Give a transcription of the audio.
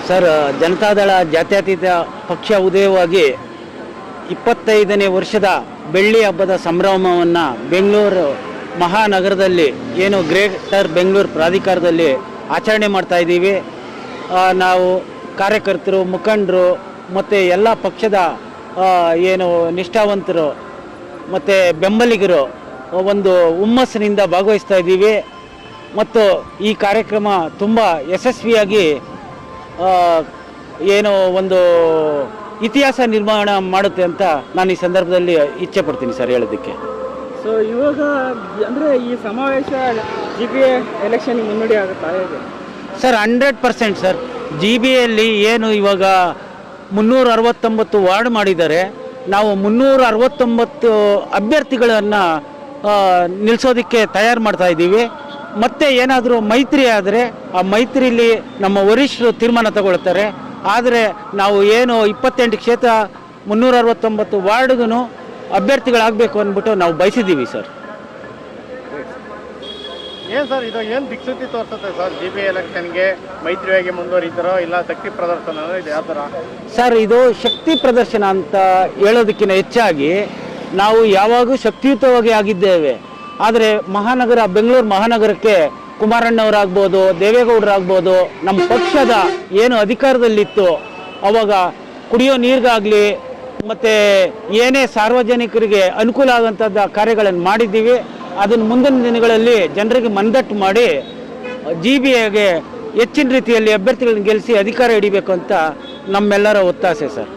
Sir, Janata Dal ಜಾತ್ಯತೀತ ಪಕ್ಷ ಉದಯವಾಗಿ 25ನೇ ವರ್ಷದ ಬೆಳ್ಳಿ ಹಬ್ಬದ ಸಂಭ್ರಮವನ್ನು ಬೆಂಗಳೂರು ಮಹಾನಗರದಲ್ಲಿ ಏನು ಗ್ರೇಟರ್ ಬೆಂಗಳೂರು ಪ್ರಾಧಿಕಾರದಲ್ಲಿ ಆಚರಣೆ ಮಾಡ್ತಾ ಇದ್ದೀವಿ. ನಾವು ಕಾರ್ಯಕರ್ತರು, ಮುಖಂಡರು ಮತ್ತು ಎಲ್ಲ ಪಕ್ಷದ ಏನು ನಿಷ್ಠಾವಂತರು ಮತ್ತು ಬೆಂಬಲಿಗರು ಒಂದು ಹುಮ್ಮಸ್ಸಿನಿಂದ ಭಾಗವಹಿಸ್ತಾ ಇದ್ದೀವಿ. ಮತ್ತು ಈ ಕಾರ್ಯಕ್ರಮ ತುಂಬ ಯಶಸ್ವಿಯಾಗಿ ಏನು ಒಂದು ಇತಿಹಾಸ ನಿರ್ಮಾಣ ಮಾಡುತ್ತೆ ಅಂತ ನಾನು ಈ ಸಂದರ್ಭದಲ್ಲಿ ಇಚ್ಛೆ ಪಡ್ತೀನಿ ಸರ್ ಹೇಳೋದಕ್ಕೆ. ಸೊ ಇವಾಗ ಅಂದರೆ ಈ ಸಮಾವೇಶ GBA ಎಲೆಕ್ಷನ್ಗೆ ಮುನ್ನಡೆ ಆಗುತ್ತಾ ಹೇಗೆ ಸರ್? 100% ಸರ್. GBAಯಲ್ಲಿ ಏನು ಇವಾಗ 369 ವಾರ್ಡ್ ಮಾಡಿದ್ದಾರೆ. ನಾವು 369 ಅಭ್ಯರ್ಥಿಗಳನ್ನು ನಿಲ್ಲಿಸೋದಕ್ಕೆ ತಯಾರು ಮಾಡ್ತಾ ಇದ್ದೀವಿ. ಮತ್ತೆ ಏನಾದರೂ ಮೈತ್ರಿ ಆದರೆ ಆ ಮೈತ್ರಿಲಿ ನಮ್ಮ ವರಿಷ್ಠರು ತೀರ್ಮಾನ ತಗೊಳ್ತಾರೆ. ಆದರೆ ನಾವು ಏನು 28 ಕ್ಷೇತ್ರ 369 ವಾರ್ಡ್ಗೂ ಅಭ್ಯರ್ಥಿಗಳಾಗಬೇಕು ಅಂದ್ಬಿಟ್ಟು ನಾವು ಬಯಸಿದ್ದೀವಿ ಸರ್. ಏನು ಸರ್ ಇದು ಏನು ದಿಕ್ಸೂಚಿ ತೋರಿಸುತ್ತೆ ಸರ್? GBA ಎಲೆಕ್ಷನ್ಗೆ ಮೈತ್ರಿಯಾಗಿ ಮುಂದುವರಿತಾರೋ ಇಲ್ಲ ಶಕ್ತಿ ಪ್ರದರ್ಶನ, ಇದು ಯಾವ ಥರ ಸರ್? ಇದು ಶಕ್ತಿ ಪ್ರದರ್ಶನ ಅಂತ ಹೇಳೋದಕ್ಕಿಂತ ಹೆಚ್ಚಾಗಿ ನಾವು ಯಾವಾಗೂ ಶಕ್ತಿಯುತವಾಗಿ ಆಗಿದ್ದೇವೆ. ಆದರೆ ಬೆಂಗಳೂರು ಮಹಾನಗರಕ್ಕೆ ಕುಮಾರಣ್ಣವರಾಗ್ಬೋದು, ದೇವೇಗೌಡರಾಗ್ಬೋದು, ನಮ್ಮ ಪಕ್ಷದ ಏನು ಅಧಿಕಾರದಲ್ಲಿತ್ತು ಅವಾಗ ಕುಡಿಯೋ ನೀರಿಗಾಗಲಿ ಮತ್ತು ಏನೇ ಸಾರ್ವಜನಿಕರಿಗೆ ಅನುಕೂಲ ಆಗೋಂಥದ್ದು ಕಾರ್ಯಗಳನ್ನು ಮಾಡಿದ್ದೀವಿ. ಅದನ್ನು ಮುಂದಿನ ದಿನಗಳಲ್ಲಿ ಜನರಿಗೆ ಮನದಟ್ಟು ಮಾಡಿ GBAಗೆ ಹೆಚ್ಚಿನ ರೀತಿಯಲ್ಲಿ ಅಭ್ಯರ್ಥಿಗಳನ್ನ ಗೆಲ್ಲಿಸಿ ಅಧಿಕಾರ ಹಿಡಿಬೇಕು ಅಂತ ನಮ್ಮೆಲ್ಲರ ಒತ್ತಾಸೆ ಸರ್.